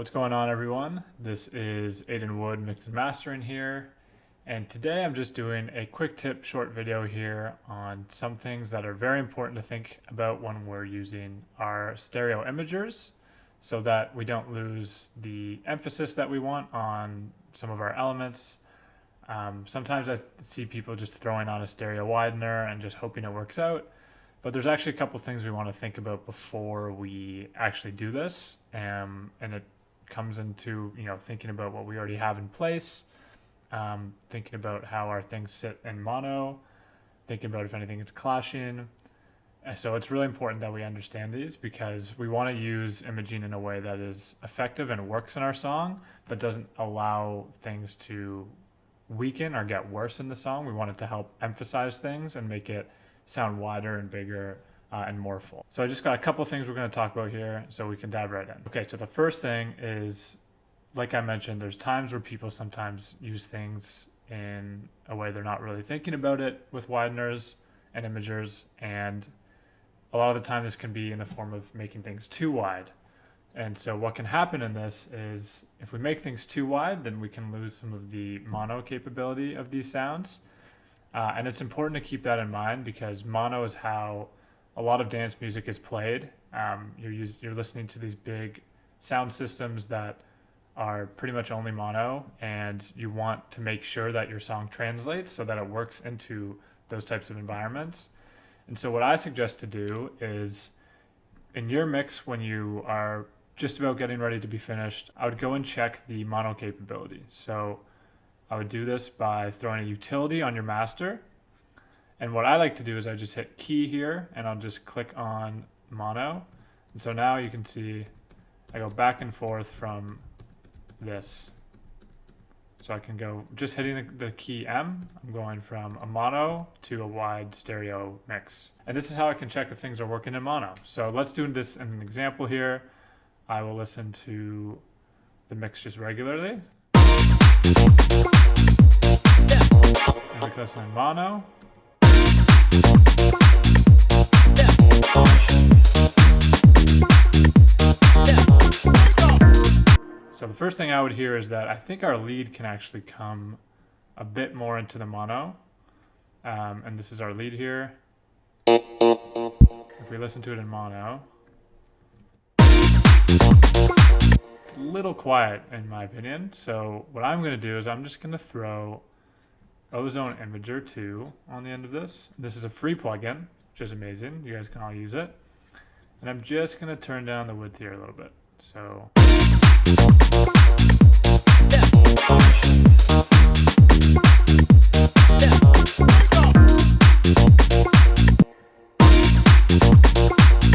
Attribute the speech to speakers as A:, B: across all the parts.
A: What's going on, everyone? This is Aiden Wood, Mix and Mastering here, and today I'm just doing a quick tip short video here on some things that are very important to think about when we're using our stereo imagers so that we don't lose the emphasis that we want on some of our elements. Sometimes I see people just throwing on a stereo widener and just hoping it works out. But there's actually a couple things we want to think about before we actually do this, and it comes into thinking about what we already have in place, thinking about how our things sit in mono, thinking about if anything is clashing. And so it's really important that we understand these because we want to use imaging in a way that is effective and works in our song, but doesn't allow things to weaken or get worse in the song. We want it to help emphasize things and make it sound wider and bigger and more full. So I just got a couple things we're going to talk about here so we can dive right in. Okay, so the first thing is, like I mentioned, there's times where people sometimes use things in a way they're not really thinking about it with wideners and imagers, and a lot of the time this can be in the form of making things too wide. And so what can happen in this is if we make things too wide, then we can lose some of the mono capability of these sounds. And it's important to keep that in mind because mono is how a lot of dance music is played. You're listening to these big sound systems that are pretty much only mono, and you want to make sure that your song translates so that it works into those types of environments. And so what I suggest to do is, in your mix when you are just about getting ready to be finished, I would go and check the mono capability. So I would do this by throwing a utility on your master. And what I like to do is I just hit key here and I'll just click on mono. And so now you can see I go back and forth from this. So I can go just hitting the key M. I'm going from a mono to a wide stereo mix. And this is how I can check if things are working in mono. So let's do this in an example here. I will listen to the mix just regularly. And we listen in mono. So the first thing I would hear is that I think our lead can actually come a bit more into the mono. And this is our lead here. If we listen to it in mono, it's a little quiet in my opinion. So what I'm going to do is I'm just going to throw Ozone Imager 2 on the end of this. This is a free plugin, which is amazing. You guys can all use it. And I'm just going to turn down the width here a little bit. So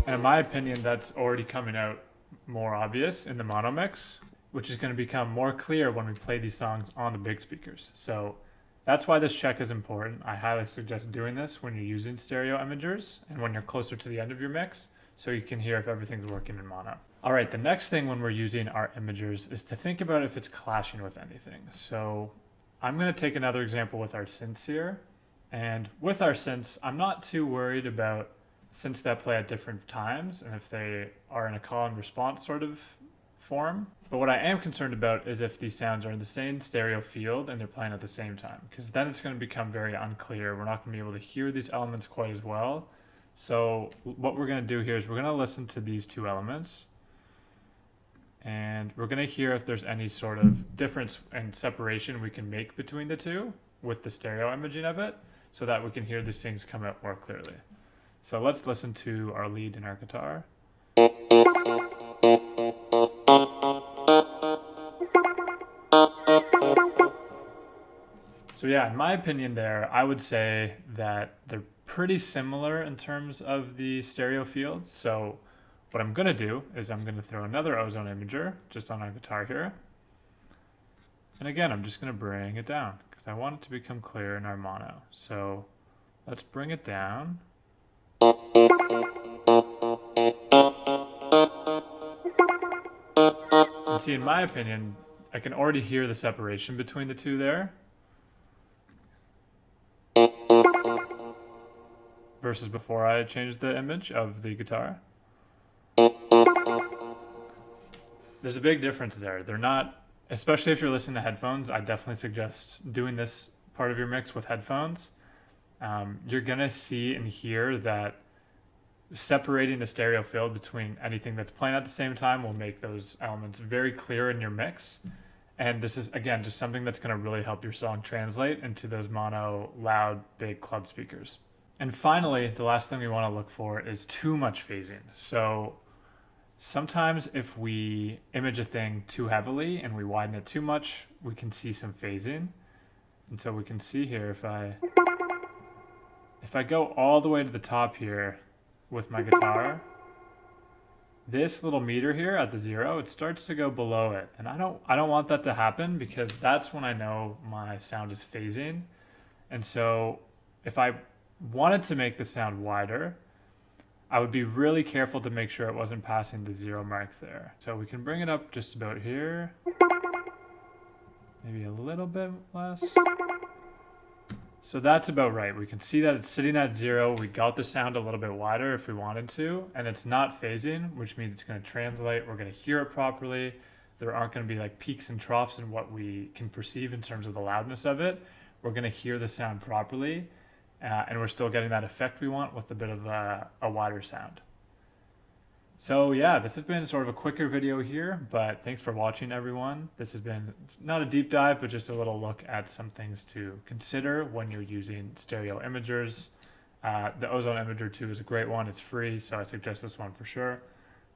A: and in my opinion, that's already coming out more obvious in the mono mix, which is going to become more clear when we play these songs on the big speakers. So that's why this check is important. I highly suggest doing this when you're using stereo imagers and when you're closer to the end of your mix so you can hear if everything's working in mono. All right, the next thing when we're using our imagers is to think about if it's clashing with anything. So I'm going to take another example with our synths here. And with our synths, I'm not too worried about synths that play at different times and if they are in a call and response sort of form. But what I am concerned about is if these sounds are in the same stereo field and they're playing at the same time, because then it's going to become very unclear. We're not going to be able to hear these elements quite as well. So what we're going to do here is we're going to listen to these two elements and we're going to hear if there's any sort of difference and separation we can make between the two with the stereo imaging of it so that we can hear these things come out more clearly. So let's listen to our lead in our guitar. So yeah, in my opinion there, I would say that they're pretty similar in terms of the stereo field. So what I'm going to do is I'm going to throw another Ozone Imager just on our guitar here. And again, I'm just going to bring it down because I want it to become clear in our mono. So let's bring it down. And see, in my opinion, I can already hear the separation between the two there. Versus before I changed the image of the guitar. There's a big difference there. They're not, especially if you're listening to headphones, I definitely suggest doing this part of your mix with headphones. You're going to see and hear that separating the stereo field between anything that's playing at the same time will make those elements very clear in your mix. And this is, again, just something that's going to really help your song translate into those mono, loud, big club speakers. And finally, the last thing we want to look for is too much phasing. So sometimes if we image a thing too heavily and we widen it too much, we can see some phasing. And so we can see here, if I go all the way to the top here with my guitar, this little meter here at the 0, it starts to go below it. And I don't want that to happen, because that's when I know my sound is phasing. And so if I wanted to make the sound wider, I would be really careful to make sure it wasn't passing the 0 mark there. So we can bring it up just about here. Maybe a little bit less. So that's about right. We can see that it's sitting at 0. We got the sound a little bit wider if we wanted to, and it's not phasing, which means it's going to translate. We're going to hear it properly. There aren't going to be like peaks and troughs in what we can perceive in terms of the loudness of it. We're going to hear the sound properly, and we're still getting that effect we want with a bit of a wider sound. So yeah, this has been sort of a quicker video here, but thanks for watching, everyone. This has been not a deep dive, but just a little look at some things to consider when you're using stereo imagers. The Ozone Imager 2 is a great one. It's free, so I suggest this one for sure.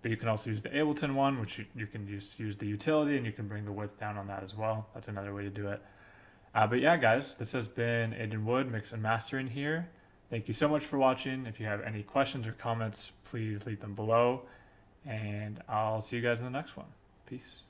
A: But you can also use the Ableton one, which you can use the utility, and you can bring the width down on that as well. That's another way to do it. But yeah, guys, this has been Aiden Wood, Mix and Mastering here. Thank you so much for watching. If you have any questions or comments, please leave them below. And I'll see you guys in the next one. Peace.